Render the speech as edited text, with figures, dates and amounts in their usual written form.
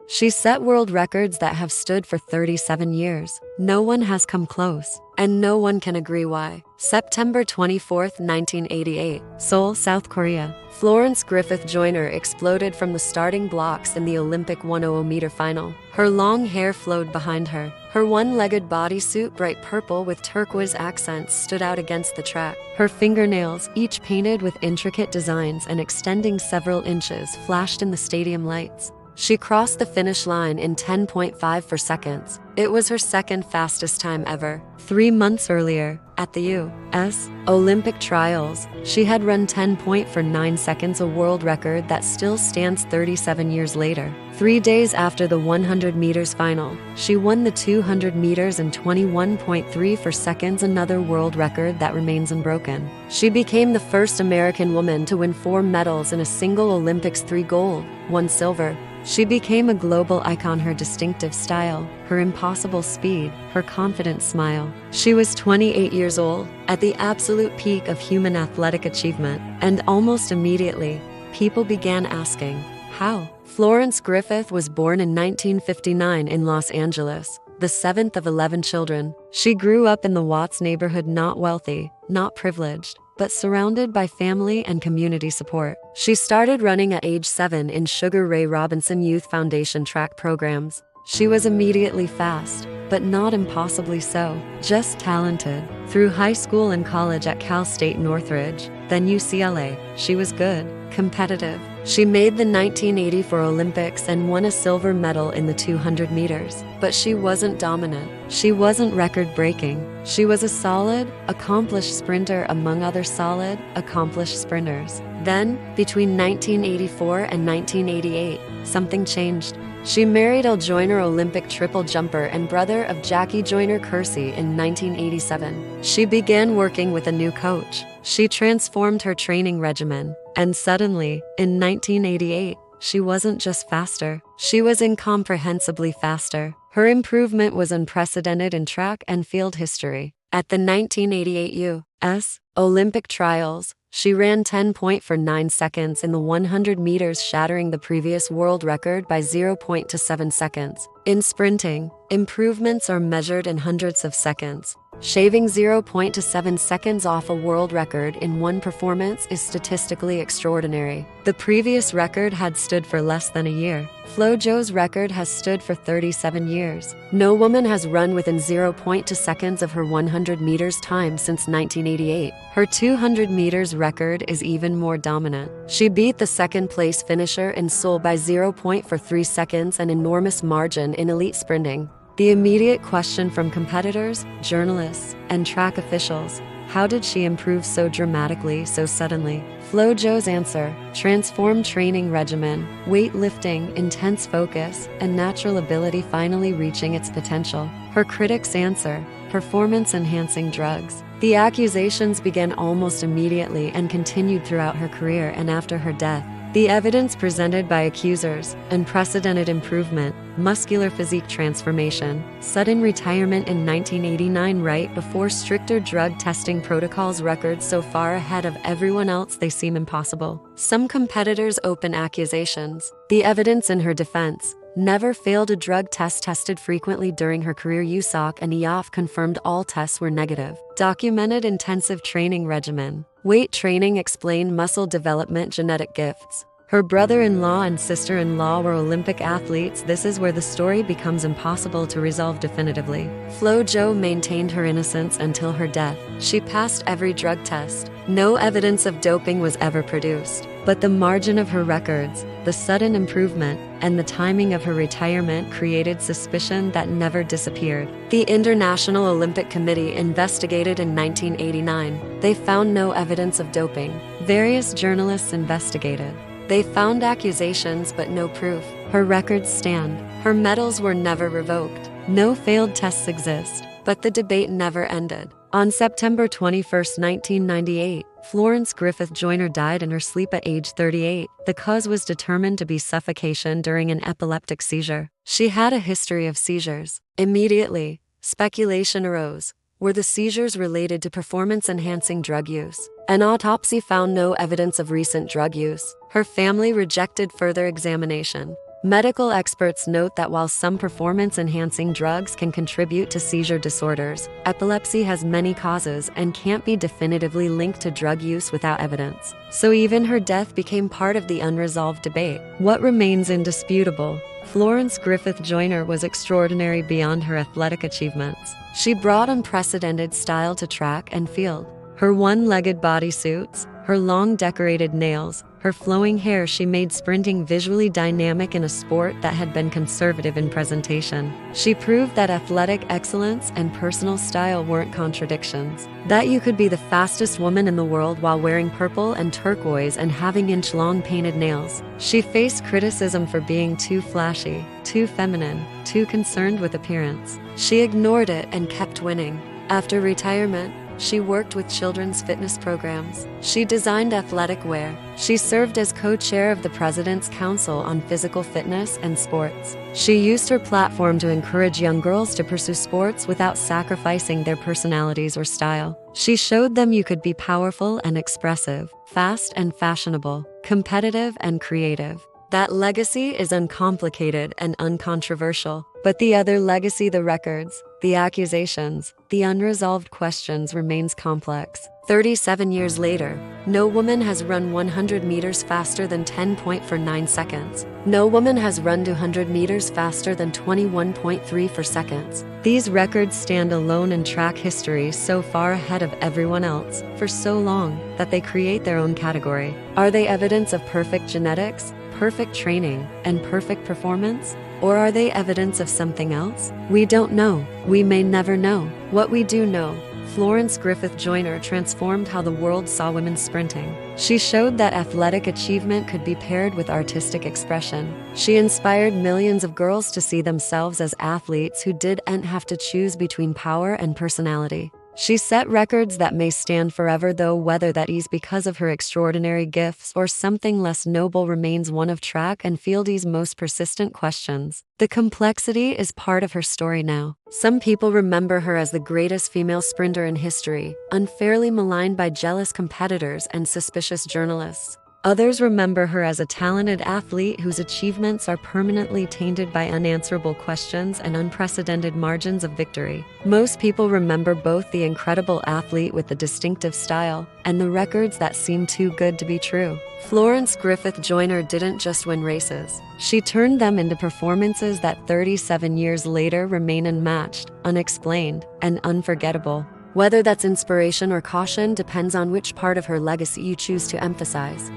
She set world records that have stood for 37 years. No one has come close, and no one can agree why. September 24, 1988, Seoul, South Korea. Florence Griffith Joyner exploded from the starting blocks in the Olympic 100-meter final. Her long hair flowed behind her. Her one-legged bodysuit, bright purple with turquoise accents, stood out against the track. Her fingernails, each painted with intricate designs and extending several inches, flashed in the stadium lights. She crossed the finish line in 10.5 seconds. It was her second fastest time ever. 3 months earlier, at the U.S. Olympic trials, she had run 10.9 seconds, a world record that still stands 37 years later. 3 days after the 100 meters final, she won the 200 meters in 21.3 seconds, another world record that remains unbroken. She became the first American woman to win 4 medals in a single Olympics: 3 gold, 1 silver. She became a global icon. Her distinctive style, her impossible speed, her confident smile. She was 28 years old, at the absolute peak of human athletic achievement, and almost immediately, people began asking, how? Florence Griffith was born in 1959 in Los Angeles, the 7th of 11 children. She grew up in the Watts neighborhood, not wealthy, not privileged, but surrounded by family and community support. She started running at age 7 in Sugar Ray Robinson Youth Foundation track programs. She was immediately fast, but not impossibly so, just talented. Through high school and college at Cal State Northridge, then UCLA, she was good, competitive. She made the 1984 Olympics and won a silver medal in the 200 meters. But she wasn't dominant. She wasn't record-breaking. She was a solid, accomplished sprinter among other solid, accomplished sprinters. Then, between 1984 and 1988, something changed. She married Joyner, Olympic triple jumper and brother of Jackie Joyner Kersey, in 1987. She began working with a new coach. She transformed her training regimen, and suddenly, in 1988, she wasn't just faster, she was incomprehensibly faster. Her improvement was unprecedented in track and field history. At the 1988 U.S. Olympic trials, she ran 10.9 seconds in the 100 meters, shattering the previous world record by 0.7 seconds. In sprinting, improvements are measured in hundredths of seconds. Shaving 0.7 seconds off a world record in one performance is statistically extraordinary. The previous record had stood for less than a year. FloJo's record has stood for 37 years. No woman has run within 0.2 seconds of her 100 meters time since 1988. Her 200 meters record is even more dominant. She beat the second-place finisher in Seoul by 0.43 seconds, an enormous margin in elite sprinting. The immediate question from competitors, journalists, and track officials: how did she improve so dramatically, so suddenly? FloJo's answer: transformed training regimen, weightlifting, intense focus, and natural ability finally reaching its potential. Her critics' answer: performance-enhancing drugs. The accusations began almost immediately and continued throughout her career and after her death. The evidence presented by accusers: unprecedented improvement, muscular physique transformation, sudden retirement in 1989 right before stricter drug testing protocols, records so far ahead of everyone else they seem impossible. Some competitors' open accusations. The evidence in her defense: never failed a drug test, tested frequently during her career. USAC and IAAF confirmed all tests were negative. Documented intensive training regimen. Weight training explained muscle development, genetic gifts. Her brother-in-law and sister-in-law were Olympic athletes. This is where the story becomes impossible to resolve definitively. FloJo maintained her innocence until her death. She passed every drug test. No evidence of doping was ever produced. But the margin of her records, the sudden improvement, and the timing of her retirement created suspicion that never disappeared. The International Olympic Committee investigated in 1989. They found no evidence of doping. Various journalists investigated. They found accusations but no proof. Her records stand. Her medals were never revoked. No failed tests exist. But the debate never ended. On September 21, 1998, Florence Griffith Joyner died in her sleep at age 38. The cause was determined to be suffocation during an epileptic seizure. She had a history of seizures. Immediately, speculation arose. Were the seizures related to performance-enhancing drug use? An autopsy found no evidence of recent drug use. Her family rejected further examination. Medical experts note that while some performance-enhancing drugs can contribute to seizure disorders, epilepsy has many causes and can't be definitively linked to drug use without evidence. So even her death became part of the unresolved debate. What remains indisputable? Florence Griffith Joyner was extraordinary beyond her athletic achievements. She brought unprecedented style to track and field. Her one-legged bodysuits, her long decorated nails, her flowing hair, she made sprinting visually dynamic in a sport that had been conservative in presentation. She proved that athletic excellence and personal style weren't contradictions. That you could be the fastest woman in the world while wearing purple and turquoise and having inch-long painted nails. She faced criticism for being too flashy, too feminine, too concerned with appearance. She ignored it and kept winning. After retirement, she worked with children's fitness programs. She designed athletic wear. She served as co-chair of the President's Council on Physical Fitness and Sports. She used her platform to encourage young girls to pursue sports without sacrificing their personalities or style. She showed them you could be powerful and expressive, fast and fashionable, competitive and creative. That legacy is uncomplicated and uncontroversial. But the other legacy, the records, the accusations, the unresolved questions, remains complex. 37 years later, no woman has run 100 meters faster than 10.49 seconds. No woman has run 200 meters faster than 21.3 seconds. These records stand alone in track history, so far ahead of everyone else, for so long, that they create their own category. Are they evidence of perfect genetics, perfect training, and perfect performance? Or are they evidence of something else? We don't know. We may never know. What we do know, Florence Griffith Joyner transformed how the world saw women sprinting. She showed that athletic achievement could be paired with artistic expression. She inspired millions of girls to see themselves as athletes who didn't have to choose between power and personality. She set records that may stand forever, though whether that is because of her extraordinary gifts or something less noble remains one of track and field's most persistent questions. The complexity is part of her story now. Some people remember her as the greatest female sprinter in history, unfairly maligned by jealous competitors and suspicious journalists. Others remember her as a talented athlete whose achievements are permanently tainted by unanswerable questions and unprecedented margins of victory. Most people remember both the incredible athlete with the distinctive style and the records that seem too good to be true. Florence Griffith Joyner didn't just win races. She turned them into performances that 37 years later remain unmatched, unexplained, and unforgettable. Whether that's inspiration or caution depends on which part of her legacy you choose to emphasize.